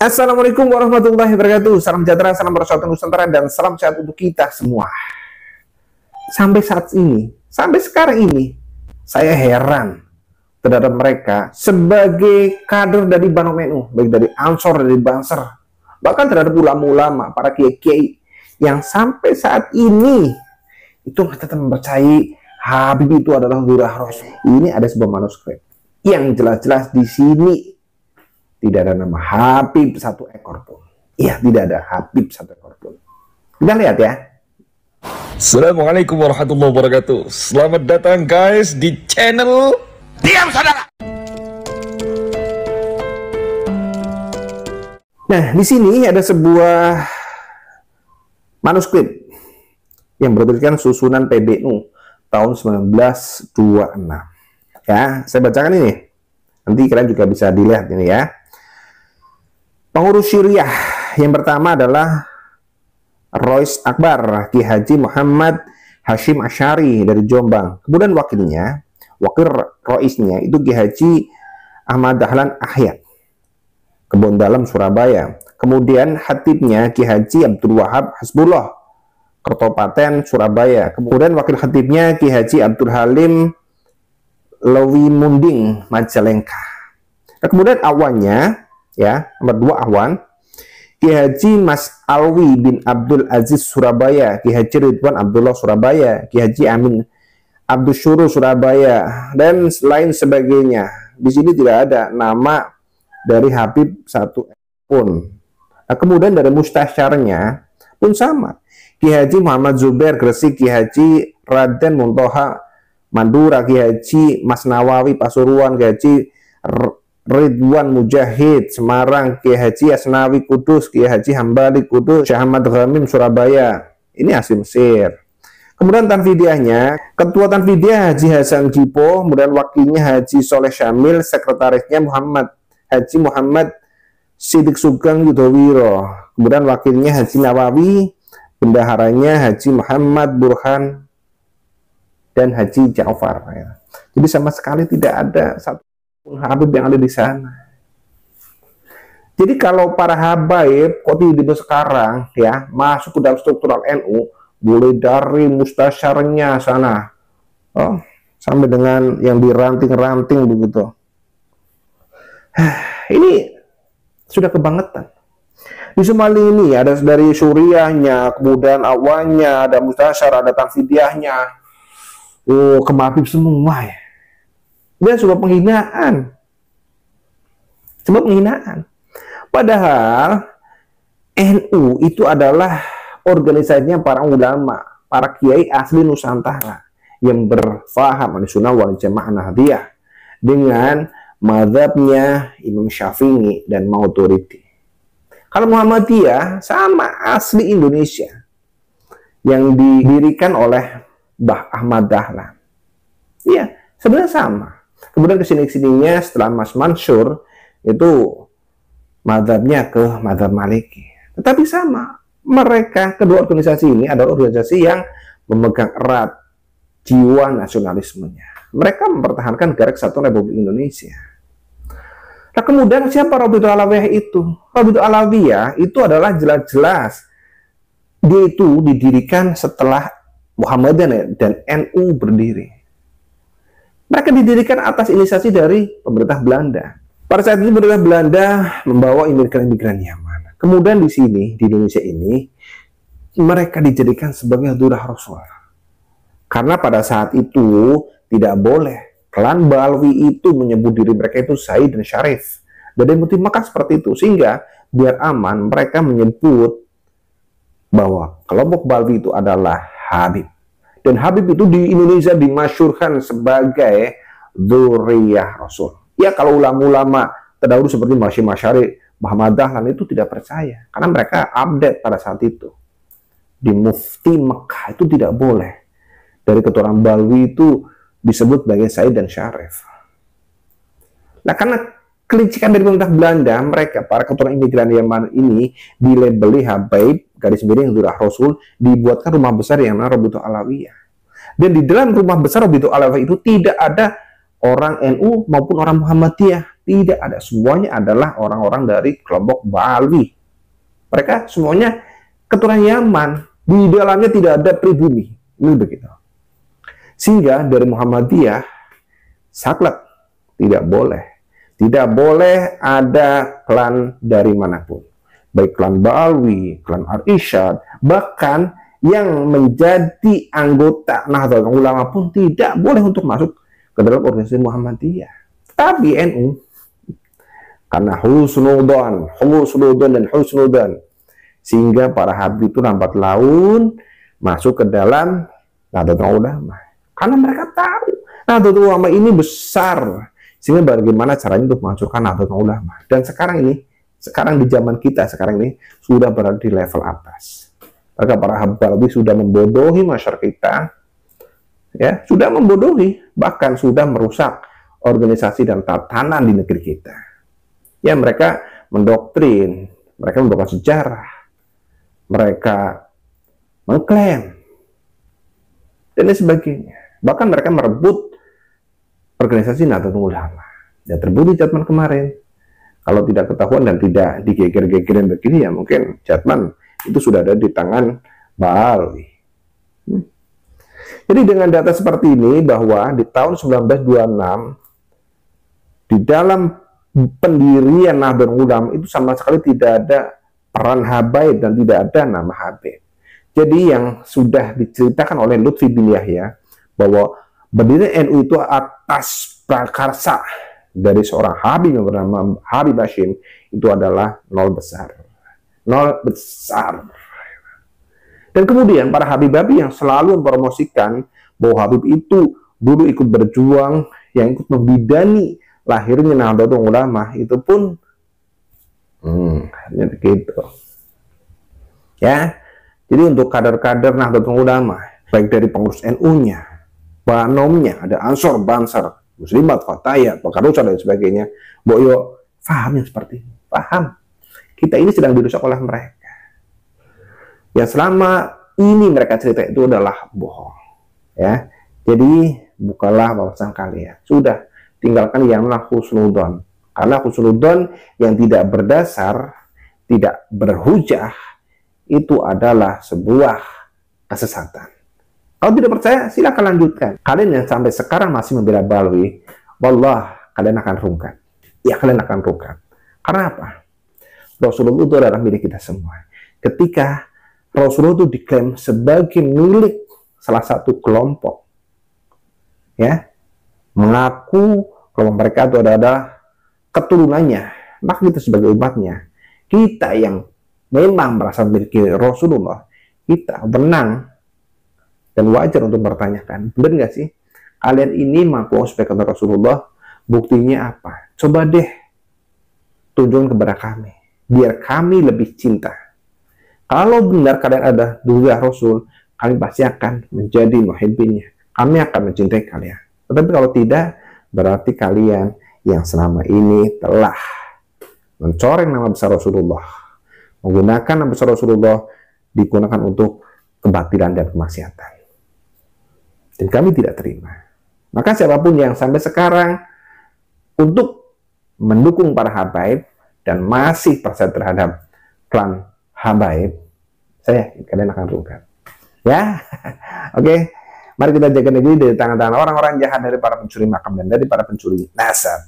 Assalamualaikum warahmatullahi wabarakatuh. Salam sejahtera, salam persatuan Nusantara, dan salam sehat untuk kita semua. Sampai saat ini, sampai sekarang ini, saya heran terhadap mereka sebagai kader dari Banu NU, baik dari Ansor, dari Banser, bahkan terhadap ulama-ulama, para kiai-kiai yang sampai saat ini itu tetap mempercayai Habib itu adalah Lurah Rasul. Ini ada sebuah manuskrip yang jelas-jelas di sini tidak ada nama Habib satu ekor pun. Iya, tidak ada Habib satu ekor pun. Kita lihat ya. Assalamualaikum warahmatullahi wabarakatuh. Selamat datang guys di channel Diam Saudara. Nah, di sini ada sebuah manuskrip yang bertuliskan susunan PBNU tahun 1926. Ya, saya bacakan ini. Nanti kalian juga bisa dilihat ini ya. Pengurus Syriah yang pertama adalah Rois Akbar, Ki Haji Muhammad Hashim Asy'ari dari Jombang. Kemudian wakil Roisnya itu Ki Haji Ahmad Dahlan Ahyad, Kebon Dalam, Surabaya. Kemudian khatibnya Ki Haji Abdul Wahab Hasbullah, Kertopaten, Surabaya. Kemudian wakil khatibnya Ki Haji Abdul Halim Lewi Munding, Majalengka. Nah, kemudian awannya, ya, nomor 2 awan, Ki Haji Mas Alwi bin Abdul Aziz, Surabaya. Ki Haji Ridwan Abdullah, Surabaya. Ki Haji Amin Abdul Syuru, Surabaya, dan lain sebagainya. Di sini tidak ada nama dari Habib satu pun. Nah, kemudian dari mustasyarnya pun sama. Ki Haji Muhammad Zubair, Gresik. Ki Haji Raden Muntoha, Madura. Ki Haji Mas Nawawi, Pasuruan. Ki Haji Ridwan Mujahid, Semarang. Ki Haji Asnawi, Kudus. Ki Haji Hambali, Kudus. Syekh Ahmad Ghamim, Surabaya. Ini asli Mesir. Kemudian Tanfidiahnya, Ketua Tanfidiah Haji Hasan Jipo, kemudian wakilnya Haji Soleh Syamil, sekretarisnya Haji Muhammad Sidik Sugeng Yudhowiro, kemudian wakilnya Haji Nawawi, bendaharanya Haji Muhammad Burhan, dan Haji Ja'far. Ya. Jadi sama sekali tidak ada satu Habib yang ada di sana. Jadi kalau para habaib kok tiba-tiba sekarang ya masuk ke dalam struktural NU, mulai dari mustasyarnya sana, sampai dengan yang diranting-ranting begitu. Ini sudah kebangetan. Di Somali ini ada dari Suriahnya, kemudian awannya, ada mustasyar, ada tanfidiahnya. Oh, kemabib semua ya. Dia sebuah penghinaan. Sebuah penghinaan. Padahal NU itu adalah organisasinya para ulama, para kiai asli Nusantara yang berfaham Ahlussunnah wal Jamaah Nahdiyah dengan mazhabnya Imam Syafi'i dan Maturidi. Kalau Muhammadiyah sama asli Indonesia yang didirikan oleh Mbah Ahmad Dahlan. Iya, sebenarnya sama. Kemudian kesini-kesininya setelah Mas Mansur itu mazhabnya ke mazhab Maliki. Tetapi sama. Mereka, kedua organisasi ini adalah organisasi yang memegang erat jiwa nasionalismenya. Mereka mempertahankan Garis Kesatuan Republik Indonesia. Nah, kemudian siapa Rabitul Alawiyah itu? Rabitul Alawiyah itu adalah jelas-jelas dia itu didirikan setelah Muhammadiyah dan NU berdiri. Mereka didirikan atas inisiasi dari pemerintah Belanda. Pada saat itu pemerintah Belanda membawa imigran-imigran Yaman. Kemudian di sini, di Indonesia ini, mereka dijadikan sebagai Lurah Rasul. Karena pada saat itu tidak boleh klan Balwi itu menyebut diri mereka itu Said dan Syarif. Dan motif maka seperti itu. Sehingga biar aman, mereka menyebut bahwa kelompok Balwi itu adalah Habib. Dan Habib itu di Indonesia dimasyurkan sebagai Dzurriyyah Rasul. Ya, kalau ulama-ulama terdahulu seperti Hashim Asy'ari, Muhammad Dahlan itu tidak percaya. Karena mereka update pada saat itu. Di Mufti Mekah itu tidak boleh. Dari keturunan Balwi itu disebut sebagai Said dan Syarif. Nah, karena kelicikan dari pemerintah Belanda, mereka, para keturunan imigran Yaman ini, dilabeli Habaib, garis miring Lurah Rasul, dibuatkan rumah besar yang namanya Rabitul Alawiyah. Dan di dalam rumah besar Rabitul Alawiyah itu tidak ada orang NU maupun orang Muhammadiyah. Tidak ada, semuanya adalah orang-orang dari kelompok Ba'alawi. Mereka semuanya keturunan Yaman, di dalamnya tidak ada pribumi. Ini begitu. Sehingga dari Muhammadiyah saklek, tidak boleh. Tidak boleh ada klan dari manapun. Baik klan Ba'alawi, klan Ar-Isyad, bahkan yang menjadi anggota Nahdlatul Ulama pun tidak boleh untuk masuk ke dalam organisasi Muhammadiyah. Tapi NU, karena husnudzon dan husnudzon, sehingga para habib itu lambat laun masuk ke dalam Nahdlatul Ulama. Karena mereka tahu Nahdlatul Ulama ini besar, sehingga bagaimana caranya untuk menghancurkan Nahdlatul Ulama. Dan sekarang di zaman kita sekarang ini sudah berada di level atas. Maka para habib sudah membodohi masyarakat kita, ya, sudah membodohi, bahkan sudah merusak organisasi dan tatanan di negeri kita. Ya, mereka mendoktrin, mereka membawa sejarah, mereka mengklaim, dan lain sebagainya. Bahkan mereka merebut organisasi Nahdlatul Ulama. Ya, terbukti Jatman kemarin. Kalau tidak ketahuan dan tidak digeger-gegerin begini, ya mungkin Jatman itu sudah ada di tangan Ba'alawi. Jadi dengan data seperti ini, bahwa di tahun 1926 di dalam pendirian Nahdlatul Ulama itu sama sekali tidak ada peran habaib dan tidak ada nama habib. Jadi yang sudah diceritakan oleh Lutfi bin Yahya bahwa berdiri NU itu atas prakarsa dari seorang habib yang bernama Habib Hashim, itu adalah nol besar. Nol besar. Dan kemudian para habib-habib yang selalu mempromosikan bahwa Habib itu dulu ikut berjuang, yang ikut membidani lahirnya Nahdlatul Ulama, itu pun hanya begitu. Ya, jadi untuk kader-kader Nahdlatul Ulama, baik dari pengurus NU-nya, Banomnya, ada Ansor, Bansar, Muslimat, Fatayat, Pakarusa dan sebagainya, boyo paham yang seperti ini, paham. Kita ini sedang dirusak oleh mereka. Yang selama ini mereka cerita itu adalah bohong. Ya, jadi bukalah wawasan kalian. Sudah, tinggalkan yang husnudzon. Karena husnudzon yang tidak berdasar, tidak berhujah, itu adalah sebuah kesesatan. Kalau tidak percaya, silakan lanjutkan. Kalian yang sampai sekarang masih membela Ba'alawi, wallah, kalian akan rungkat. Ya, kalian akan rungkat. Karena apa? Rasulullah itu adalah milik kita semua. Ketika Rasulullah itu diklaim sebagai milik salah satu kelompok, ya, mengaku kelompok mereka itu adalah keturunannya, maka kita sebagai umatnya, kita yang memang merasa memiliki Rasulullah, kita benang dan wajar untuk bertanyakan, benar nggak sih kalian ini mengaku sebagai Rasulullah? Buktinya apa? Coba deh tunjukkan kepada kami, biar kami lebih cinta. Kalau benar kalian ada dua Rasul, kami pasti akan menjadi muhibbinnya. Kami akan mencintai kalian. Tetapi kalau tidak, berarti kalian yang selama ini telah mencoreng nama besar Rasulullah, menggunakan nama besar Rasulullah digunakan untuk kebatilan dan kemaksiatan. Dan kami tidak terima. Maka siapapun yang sampai sekarang untuk mendukung para habaib dan masih percaya terhadap klan habaib, saya yakin kalian akan rungkat. Ya, oke. Mari kita jaga negeri dari tangan-tangan orang-orang jahat, dari para pencuri makam dan dari para pencuri nasab.